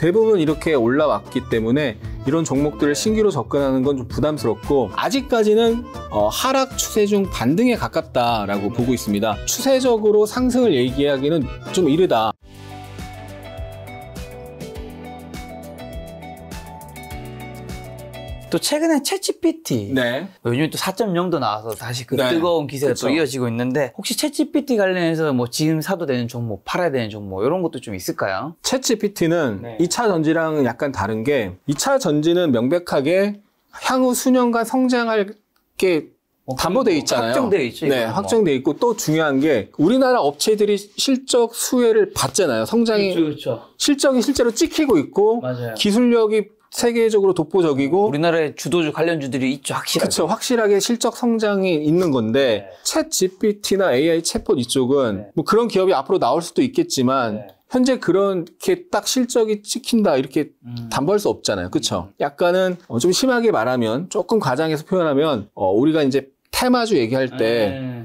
대부분 이렇게 올라왔기 때문에 이런 종목들을 신규로 접근하는 건 좀 부담스럽고 아직까지는 하락 추세 중 반등에 가깝다라고 보고 있습니다. 추세적으로 상승을 얘기하기는 좀 이르다. 또 최근에 챗GPT 네. 요즘 또 4.0도 나와서 다시 그 네. 뜨거운 기세가 그쵸. 또 이어지고 있는데 혹시 챗GPT 관련해서 뭐 지금 사도 되는 종목, 팔아야 되는 종목 이런 것도 좀 있을까요? 챗GPT는 네. 2차 전지랑 약간 다른 게 2차 전지는 명백하게 향후 수년간 성장할 게 담보되어 있잖아요. 확정되어 있죠. 네, 확정되어 있고 또 중요한 게 우리나라 업체들이 실적 수혜를 받잖아요. 성장이 그렇죠. 실적이 실제로 찍히고 있고 맞아요. 기술력이 세계적으로 독보적이고 우리나라의 주도주 관련주들이 있죠, 확실하게. 그렇죠. 확실하게 실적 성장이 있는 건데 챗 GPT나 AI 챗봇 이쪽은 뭐 그런 기업이 앞으로 나올 수도 있겠지만 현재 그렇게 딱 실적이 찍힌다 이렇게 담보할 수 없잖아요. 그렇죠? 약간은 좀 심하게 말하면 조금 과장해서 표현하면 우리가 이제 테마주 얘기할 때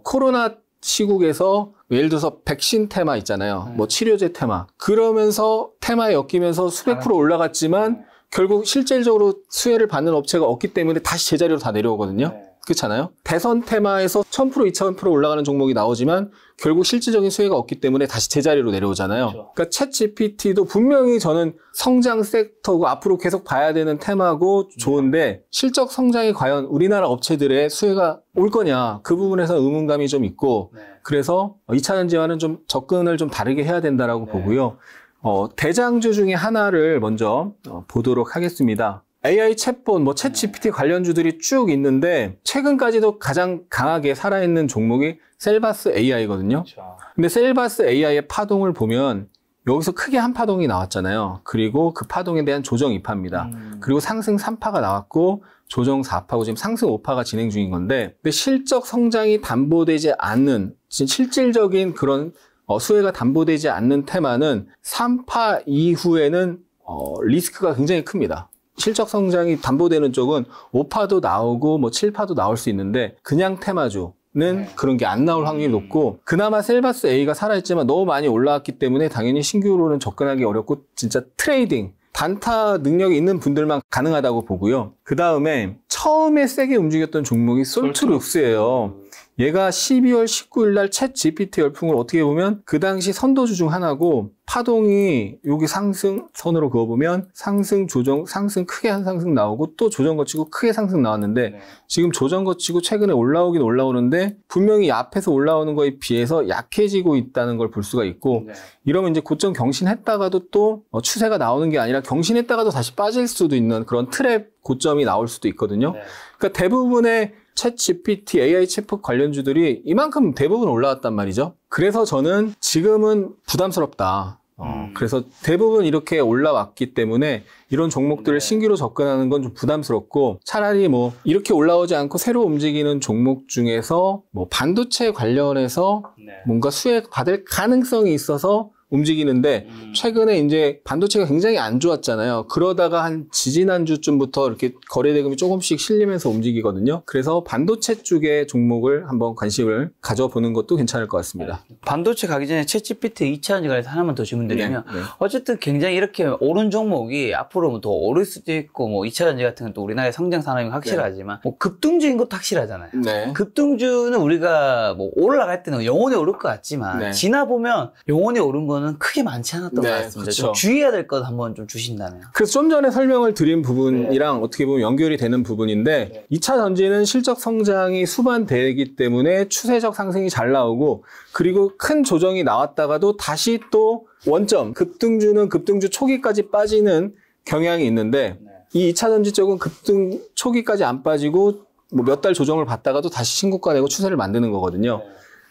코로나 시국에서 예를 들어서 백신 테마 있잖아요. 뭐 치료제 테마. 그러면서 테마에 엮이면서 수백 프로 올라갔지만 결국 실질적으로 수혜를 받는 업체가 없기 때문에 다시 제자리로 다 내려오거든요. 그렇잖아요. 대선 테마에서 1000%, 2000% 올라가는 종목이 나오지만 결국 실질적인 수혜가 없기 때문에 다시 제자리로 내려오잖아요. 그렇죠. 그러니까 챗 GPT도 분명히 저는 성장 섹터고 앞으로 계속 봐야 되는 테마고 좋은데 실적 성장이 과연 우리나라 업체들의 수혜가 올 거냐 그 부분에서 의문감이 좀 있고 그래서 2차 전지와는 좀 접근을 좀 다르게 해야 된다라고 보고요. 대장주 중에 하나를 먼저 보도록 하겠습니다. AI 챗봇, 뭐 챗GPT 관련주들이 쭉 있는데 최근까지도 가장 강하게 살아있는 종목이 셀바스 AI거든요. 근데 셀바스 AI의 파동을 보면 여기서 크게 한 파동이 나왔잖아요. 그리고 그 파동에 대한 조정 2파입니다. 그리고 상승 3파가 나왔고 조정 4파고 지금 상승 5파가 진행 중인 건데 근데 실적 성장이 담보되지 않는 실질적인 그런 수혜가 담보되지 않는 테마는 3파 이후에는 리스크가 굉장히 큽니다. 실적 성장이 담보되는 쪽은 5파도 나오고 뭐 7파도 나올 수 있는데 그냥 테마주는 그런 게 안 나올 확률이 높고 그나마 셀바스 A가 살아있지만 너무 많이 올라왔기 때문에 당연히 신규로는 접근하기 어렵고 진짜 트레이딩 단타 능력이 있는 분들만 가능하다고 보고요. 그 다음에 처음에 세게 움직였던 종목이 솔트룩스예요. 얘가 12월 19일 날 챗 GPT 열풍을 어떻게 보면 그 당시 선도주 중 하나고 파동이 여기 상승선으로 그어보면 상승, 조정, 상승 크게 한 상승 나오고 또 조정 거치고 크게 상승 나왔는데 지금 조정 거치고 최근에 올라오긴 올라오는데 분명히 앞에서 올라오는 거에 비해서 약해지고 있다는 걸 볼 수가 있고 이러면 이제 고점 경신했다가도 또 추세가 나오는 게 아니라 경신했다가도 다시 빠질 수도 있는 그런 트랩 고점이 나올 수도 있거든요. 그러니까 대부분의 챗 GPT, AI 챗봇 관련주들이 이만큼 대부분 올라왔단 말이죠. 그래서 저는 지금은 부담스럽다. 그래서 대부분 이렇게 올라왔기 때문에 이런 종목들을 신규로 접근하는 건 좀 부담스럽고 차라리 뭐 이렇게 올라오지 않고 새로 움직이는 종목 중에서 뭐 반도체 관련해서 뭔가 수혜 받을 가능성이 있어서 움직이는데 최근에 이제 반도체가 굉장히 안 좋았잖아요. 그러다가 한 지지난주쯤부터 이렇게 거래대금이 조금씩 실리면서 움직이거든요. 그래서 반도체 쪽의 종목을 한번 관심을 가져보는 것도 괜찮을 것 같습니다. 반도체 가기 전에 챗GPT 2차 전지 관해서 하나만 더 질문드리면 어쨌든 굉장히 이렇게 오른 종목이 앞으로 더 오를 수도 있고 뭐 2차 전지 같은 건 또 우리나라의 성장 산업이 확실하지만 뭐 급등주인 것도 확실하잖아요. 급등주는 우리가 뭐 올라갈 때는 영원히 오를 것 같지만 지나보면 영원히 오른 거는 크게 많지 않았던 것 같습니다. 좀 주의해야 될 것 한번 좀 주신다면. 그래서 좀 전에 설명을 드린 부분이랑 어떻게 보면 연결이 되는 부분인데 2차 전지는 실적 성장이 수반되기 때문에 추세적 상승이 잘 나오고 그리고 큰 조정이 나왔다가도 다시 또 원점 급등주는 급등주 초기까지 빠지는 경향이 있는데 이 2차 전지 쪽은 급등 초기까지 안 빠지고 뭐 몇 달 조정을 받다가도 다시 신고가 내고 추세를 만드는 거거든요.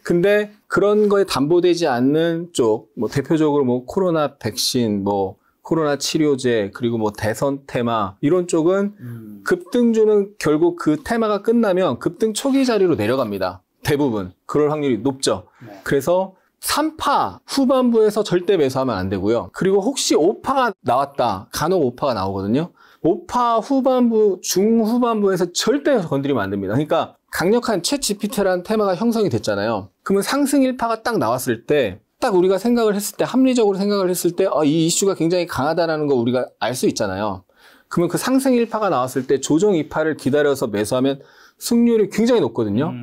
근데 그런 거에 담보되지 않는 쪽, 뭐 대표적으로 뭐 코로나 백신, 뭐 코로나 치료제, 그리고 뭐 대선 테마 이런 쪽은 급등주는 결국 그 테마가 끝나면 급등 초기 자리로 내려갑니다. 대부분 그럴 확률이 높죠. 그래서 3파 후반부에서 절대 매수하면 안 되고요. 그리고 혹시 5파가 나왔다. 간혹 5파가 나오거든요. 5파 후반부, 중후반부에서 절대 건드리면 안 됩니다. 그러니까 강력한 챗 GPT라는 테마가 형성이 됐잖아요. 그러면 상승 1파가 딱 나왔을 때 딱 우리가 생각을 했을 때, 합리적으로 생각을 했을 때, 이 이슈가 굉장히 강하다라는 거 우리가 알 수 있잖아요. 그러면 그 상승 1파가 나왔을 때 조정 2파를 기다려서 매수하면 승률이 굉장히 높거든요.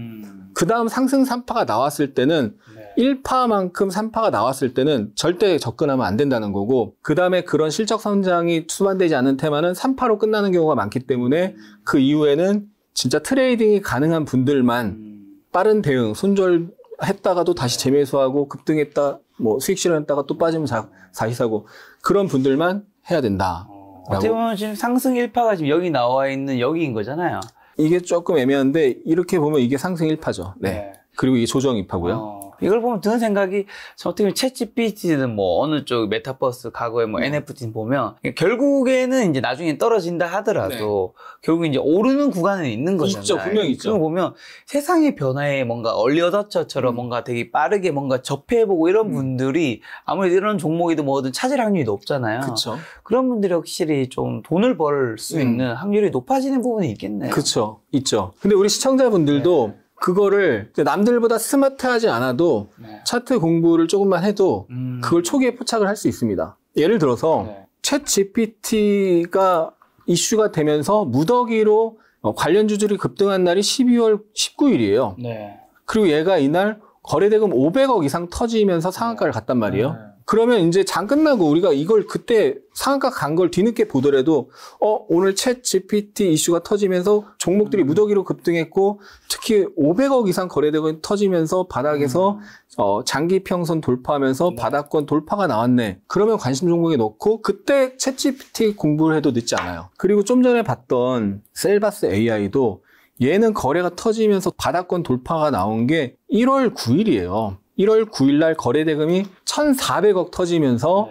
그 다음 상승 3파가 나왔을 때는 1파만큼 3파가 나왔을 때는 절대 접근하면 안 된다는 거고, 그 다음에 그런 실적 성장이 수반되지 않는 테마는 3파로 끝나는 경우가 많기 때문에 그 이후에는 진짜 트레이딩이 가능한 분들만 빠른 대응, 손절했다가도 다시 재매수하고 급등했다, 뭐 수익 실현했다가 또 빠지면 다시 사고, 그런 분들만 해야 된다. 어떻게 보면 지금 상승 1파가 지금 여기 나와 있는 여기인 거잖아요. 이게 조금 애매한데 이렇게 보면 이게 상승 1파죠. 네. 그리고 이게 조정 2파고요. 이걸 보면 드는 생각이 어떻게 보면 챗GPT든 뭐 어느 쪽 메타버스 과거에 뭐 NFT는 보면 결국에는 이제 나중에 떨어진다 하더라도 결국 이제 오르는 구간은 있는 거잖아요. 있죠, 분명히 있죠. 그걸 보면 세상의 변화에 뭔가 얼리어답터처럼 뭔가 되게 빠르게 뭔가 접해보고 이런 분들이 아무래도 이런 종목이든 뭐든 찾을 확률이 높잖아요. 그렇죠. 그런 분들이 확실히 좀 돈을 벌 수 있는 확률이 높아지는 부분이 있겠네요. 그렇죠, 있죠. 근데 우리 시청자분들도 그거를 남들보다 스마트하지 않아도 차트 공부를 조금만 해도 그걸 초기에 포착을 할 수 있습니다. 예를 들어서 챗 GPT가 이슈가 되면서 무더기로 관련 주들이 급등한 날이 12월 19일이에요. 그리고 얘가 이날 거래대금 500억 이상 터지면서 상한가를 갔단 말이에요. 그러면 이제 장 끝나고 우리가 이걸 그때 상한가 간 걸 뒤늦게 보더라도 오늘 챗 GPT 이슈가 터지면서 종목들이 무더기로 급등했고 특히 500억 이상 거래대금 터지면서 바닥에서 장기 평선 돌파하면서 바닥권 돌파가 나왔네. 그러면 관심 종목에 넣고 그때 챗 GPT 공부를 해도 늦지 않아요. 그리고 좀 전에 봤던 셀바스 AI도 얘는 거래가 터지면서 바닥권 돌파가 나온 게 1월 9일이에요. 1월 9일 날 거래대금이 1,400억 터지면서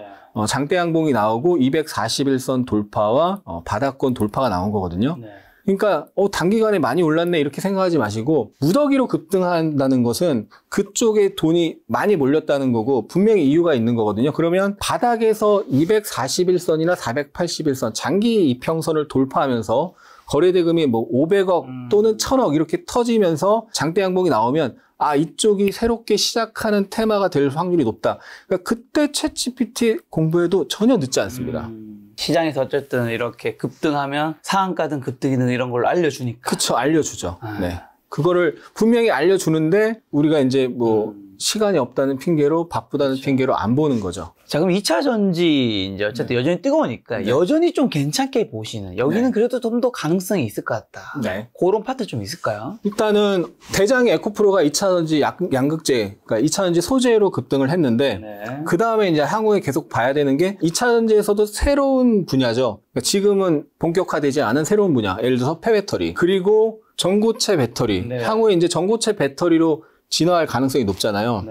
장대양봉이 나오고 241선 돌파와 바닥권 돌파가 나온 거거든요. 그러니까 단기간에 많이 올랐네 이렇게 생각하지 마시고 무더기로 급등한다는 것은 그쪽에 돈이 많이 몰렸다는 거고 분명히 이유가 있는 거거든요. 그러면 바닥에서 241선이나 481선 장기 이평선을 돌파하면서 거래대금이 뭐 500억 또는 1,000억 이렇게 터지면서 장대양봉이 나오면 이쪽이 새롭게 시작하는 테마가 될 확률이 높다. 그러니까 그때 챗GPT 공부해도 전혀 늦지 않습니다. 시장에서 어쨌든 이렇게 급등하면 상한가든 급등이든 이런 걸 알려주니까. 그쵸, 알려주죠. 네. 그거를 분명히 알려주는데 우리가 이제 뭐 시간이 없다는 핑계로 바쁘다는 핑계로 안 보는 거죠. 자, 그럼 2차 전지 이제 어쨌든 여전히 뜨거우니까 여전히 좀 괜찮게 보시는 여기는 그래도 좀 더 가능성이 있을 것 같다. 그런 파트 좀 있을까요? 일단은 대장의 에코프로가 2차 전지 양극재, 그러니까 2차 전지 소재로 급등을 했는데 그 다음에 이제 향후에 계속 봐야 되는 게 2차 전지에서도 새로운 분야죠. 그러니까 지금은 본격화되지 않은 새로운 분야. 예를 들어서 폐배터리 그리고 전고체 배터리. 향후에 이제 전고체 배터리로 진화할 가능성이 높잖아요.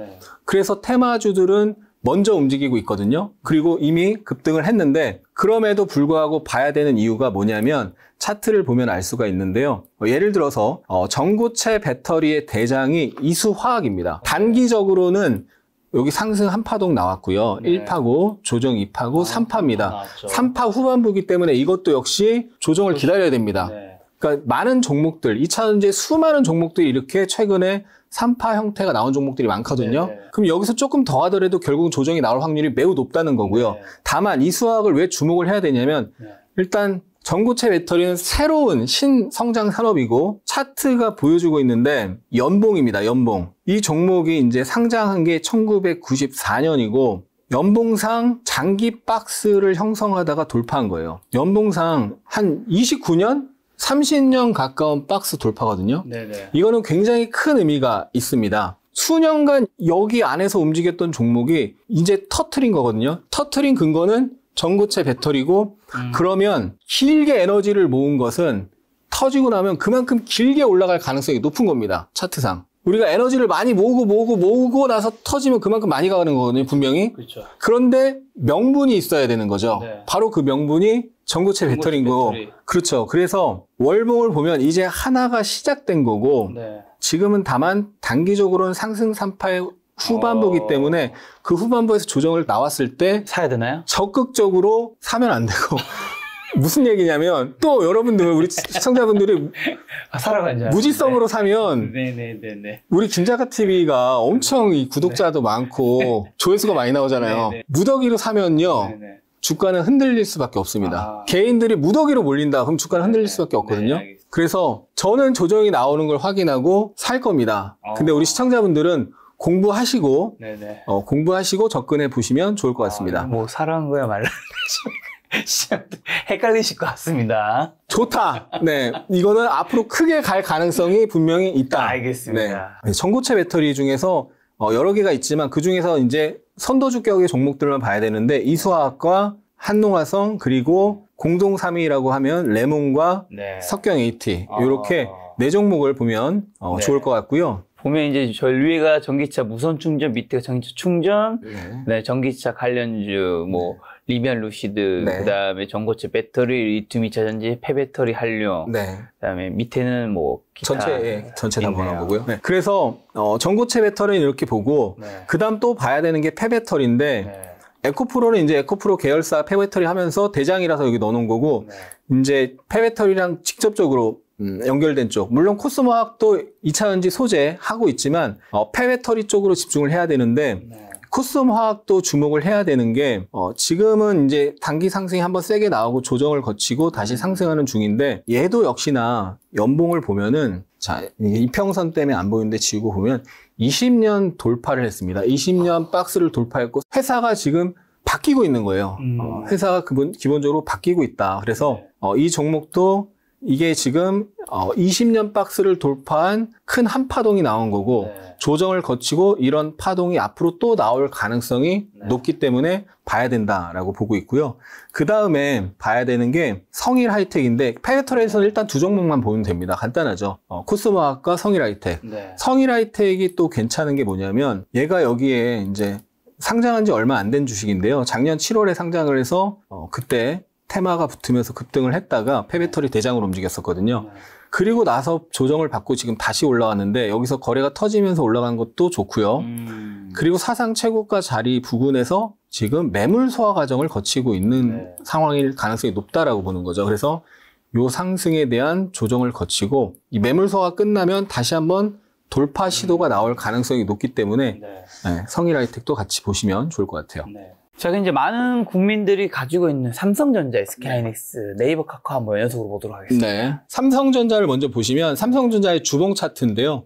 그래서 테마주들은 먼저 움직이고 있거든요. 그리고 이미 급등을 했는데 그럼에도 불구하고 봐야 되는 이유가 뭐냐면 차트를 보면 알 수가 있는데요. 예를 들어서 전고체 배터리의 대장이 이수화학입니다. 단기적으로는 여기 상승 한 파동 나왔고요. 1파고 조정 2파고 3파입니다. 3파 후반부이기 때문에 이것도 역시 조정을 기다려야 됩니다. 그러니까 많은 종목들, 2차 전지의 수많은 종목들이 이렇게 최근에 3파 형태가 나온 종목들이 많거든요. 그럼 여기서 조금 더 하더라도 결국 조정이 나올 확률이 매우 높다는 거고요. 다만 이 수학을 왜 주목을 해야 되냐면 일단 전고체 배터리는 새로운 신성장 산업이고 차트가 보여주고 있는데 연봉입니다. 연봉. 이 종목이 이제 상장한 게 1994년이고 연봉상 장기 박스를 형성하다가 돌파한 거예요. 연봉상 한 29년? 30년 가까운 박스 돌파거든요. 이거는 굉장히 큰 의미가 있습니다. 수년간 여기 안에서 움직였던 종목이 이제 터트린 거거든요. 터트린 근거는 전고체 배터리고 그러면 길게 에너지를 모은 것은 터지고 나면 그만큼 길게 올라갈 가능성이 높은 겁니다. 차트상. 우리가 에너지를 많이 모으고 나서 터지면 그만큼 많이 가는 거거든요. 분명히. 그런데 명분이 있어야 되는 거죠. 바로 그 명분이 전고체 배터리인 거고. 그렇죠. 그래서 월봉을 보면 이제 하나가 시작된 거고 지금은 다만 단기적으로는 상승 3파의 후반부이기 때문에 그 후반부에서 조정을 나왔을 때 사야 되나요? 적극적으로 사면 안 되고 무슨 얘기냐면 또 여러분들 우리 시청자분들이 살아간 줄 무지성으로 사면 네네네네. 우리 김작가 TV가 엄청 이 구독자도 많고 조회수가 많이 나오잖아요. 네네. 무더기로 사면요. 네네. 주가는 흔들릴 수밖에 없습니다. 개인들이 무더기로 몰린다. 그럼 주가는 흔들릴 수밖에 없거든요. 네, 그래서 저는 조정이 나오는 걸 확인하고 살 겁니다. 근데 우리 시청자분들은 공부하시고 네네. 공부하시고 접근해 보시면 좋을 것 같습니다. 뭐 사랑한 거야 말라는 거지. 헷갈리실 것 같습니다. 좋다. 네, 이거는 앞으로 크게 갈 가능성이 분명히 있다. 알겠습니다. 네. 전고체 배터리 중에서 여러 개가 있지만 그 중에서 이제 선도주격의 종목들만 봐야 되는데 이수화학과 한농화성 그리고 공동 3위라고 하면 레몬과 네. 석경 AT 이렇게 네 종목을 보면 네. 좋을 것 같고요. 보면 이제 저 위가 전기차 무선 충전, 밑에가 전기차 충전, 네. 네, 전기차 관련주, 뭐 리비안 루시드, 네. 그다음에 전고체 배터리, 리튬 2차 전지, 폐배터리 한류, 네. 그다음에 밑에는 뭐 기타 전체 다 있네요. 보는 거고요. 네. 그래서 전고체 배터리는 이렇게 보고 네. 그다음 또 봐야 되는 게 폐배터리인데 네. 에코프로는 이제 에코프로 계열사 폐배터리 하면서 대장이라서 여기 넣어놓은 거고 네. 이제 폐배터리랑 직접적으로 연결된 쪽. 물론 코스모학도 2차전지 소재 하고 있지만 폐배터리 쪽으로 집중을 해야 되는데 네. 코스모화학도 주목을 해야 되는 게 지금은 이제 단기 상승이 한번 세게 나오고 조정을 거치고 다시 상승하는 중인데 얘도 역시나 연봉을 보면은 자 이평선 때문에 안 보이는데 지우고 보면 20년 돌파를 했습니다. 20년 박스를 돌파했고 회사가 지금 바뀌고 있는 거예요. 회사가 기본적으로 바뀌고 있다. 그래서 이 종목도 이게 지금 20년 박스를 돌파한 큰 한파동이 나온 거고 네. 조정을 거치고 이런 파동이 앞으로 또 나올 가능성이 높기 때문에 봐야 된다라고 보고 있고요. 그 다음에 봐야 되는 게 성일 하이텍인데 폐배터리에서는 일단 두 종목만 보면 됩니다. 간단하죠. 코스모학과 성일 하이텍. 네. 성일 하이텍이 또 괜찮은 게 뭐냐면 얘가 여기에 이제 상장한 지 얼마 안 된 주식인데요. 작년 7월에 상장을 해서 그때 테마가 붙으면서 급등을 했다가 폐배터리 대장으로 움직였었거든요. 그리고 나서 조정을 받고 지금 다시 올라왔는데 여기서 거래가 터지면서 올라간 것도 좋고요. 그리고 사상 최고가 자리 부근에서 지금 매물 소화 과정을 거치고 있는 상황일 가능성이 높다라고 보는 거죠. 그래서 요 상승에 대한 조정을 거치고 이 매물 소화가 끝나면 다시 한번 돌파 시도가 나올 가능성이 높기 때문에 성일 하이텍도 같이 보시면 좋을 것 같아요. 자, 이제 많은 국민들이 가지고 있는 삼성전자, SK하이닉스, 네이버 카카오 한번 연속으로 보도록 하겠습니다. 네. 삼성전자를 먼저 보시면 삼성전자의 주봉 차트인데요.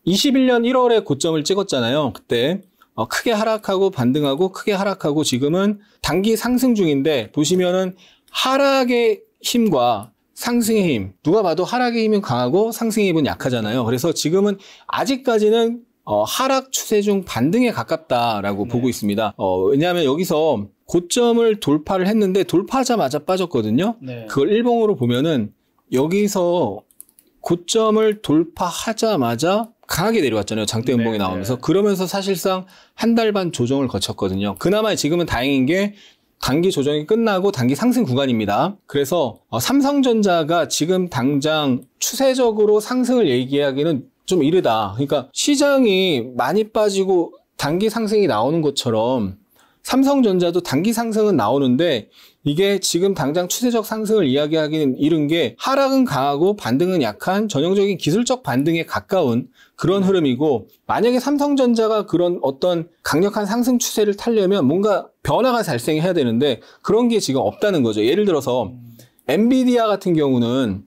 21년 1월에 고점을 찍었잖아요. 그때 크게 하락하고 반등하고 크게 하락하고 지금은 단기 상승 중인데 보시면은 하락의 힘과 상승의 힘, 누가 봐도 하락의 힘은 강하고 상승의 힘은 약하잖아요. 그래서 지금은 아직까지는 하락 추세 중 반등에 가깝다라고 보고 있습니다. 왜냐하면 여기서 고점을 돌파를 했는데 돌파하자마자 빠졌거든요. 그걸 일봉으로 보면은 여기서 고점을 돌파하자마자 강하게 내려왔잖아요. 장대 음봉이 나오면서. 그러면서 사실상 한 달 반 조정을 거쳤거든요. 그나마 지금은 다행인 게 단기 조정이 끝나고 단기 상승 구간입니다. 그래서 삼성전자가 지금 당장 추세적으로 상승을 얘기하기는 좀 이르다. 그러니까 시장이 많이 빠지고 단기 상승이 나오는 것처럼 삼성전자도 단기 상승은 나오는데 이게 지금 당장 추세적 상승을 이야기하기는 이른 게 하락은 강하고 반등은 약한 전형적인 기술적 반등에 가까운 그런 흐름이고 만약에 삼성전자가 그런 어떤 강력한 상승 추세를 타려면 뭔가 변화가 발생해야 되는데 그런 게 지금 없다는 거죠. 예를 들어서 엔비디아 같은 경우는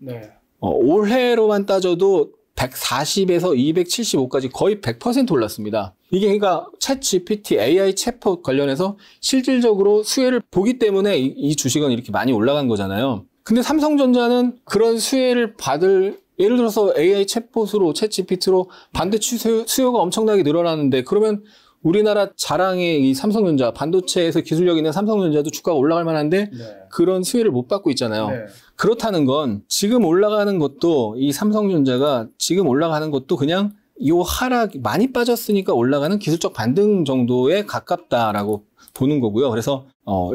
올해로만 따져도 140에서 275까지 거의 100% 올랐습니다. 이게 그러니까 챗 GPT, AI 챗봇 관련해서 실질적으로 수혜를 보기 때문에 이 주식은 이렇게 많이 올라간 거잖아요. 근데 삼성전자는 그런 수혜를 받을 예를 들어서 AI 챗봇으로 챗 GPT로 반도체 수요가 엄청나게 늘어나는데 그러면 우리나라 자랑의 이 삼성전자 반도체에서 기술력 있는 삼성전자도 주가가 올라갈 만한데 그런 수혜를 못 받고 있잖아요. 그렇다는 건 지금 올라가는 것도 이 삼성전자가 지금 올라가는 것도 그냥 이 하락 많이 빠졌으니까 올라가는 기술적 반등 정도에 가깝다라고 보는 거고요. 그래서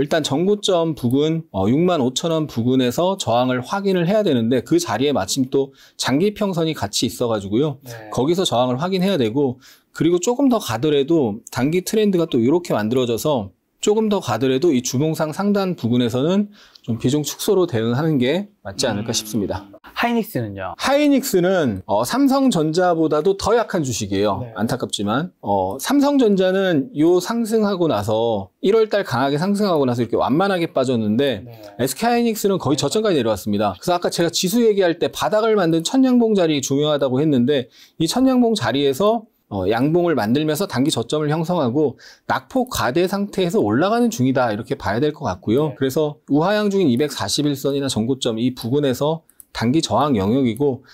일단 전고점 부근 65,000원 부근에서 저항을 확인을 해야 되는데 그 자리에 마침 또 장기 평선이 같이 있어가지고요. 거기서 저항을 확인해야 되고 그리고 조금 더 가더라도 단기 트렌드가 또 이렇게 만들어져서 조금 더 가더라도 이 주봉상 상단 부근에서는 좀 비중 축소로 대응하는 게 맞지 않을까 싶습니다. 하이닉스는요? 하이닉스는 삼성전자보다도 더 약한 주식이에요. 네. 안타깝지만 삼성전자는 요 상승하고 나서 1월달 강하게 상승하고 나서 이렇게 완만하게 빠졌는데 네. SK하이닉스는 거의 저점까지 내려왔습니다. 그래서 아까 제가 지수 얘기할 때 바닥을 만든 천양봉 자리 중요하다고 했는데 이 천양봉 자리에서 양봉을 만들면서 단기 저점을 형성하고 낙폭 과대 상태에서 올라가는 중이다 이렇게 봐야 될 것 같고요. 네. 그래서 우하향 중인 241선이나 전고점 이 부근에서 단기 저항 영역이고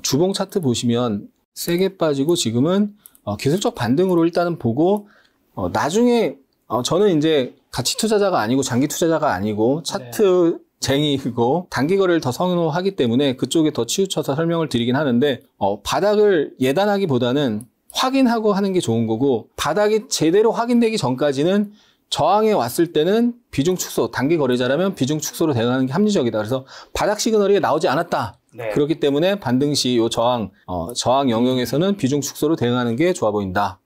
주봉 차트 보시면 세게 빠지고 지금은 기술적 반등으로 일단은 보고 나중에 저는 이제 가치 투자자가 아니고 장기 투자자가 아니고 차트 쟁이고 단기 거래를 더 선호하기 때문에 그쪽에 더 치우쳐서 설명을 드리긴 하는데 바닥을 예단하기보다는 확인하고 하는 게 좋은 거고 바닥이 제대로 확인되기 전까지는 저항에 왔을 때는 비중 축소, 단기 거래자라면 비중 축소로 대응하는 게 합리적이다. 그래서 바닥 시그널이 나오지 않았다. 네. 그렇기 때문에 반등 시 이 저항 영역에서는 비중 축소로 대응하는 게 좋아 보인다.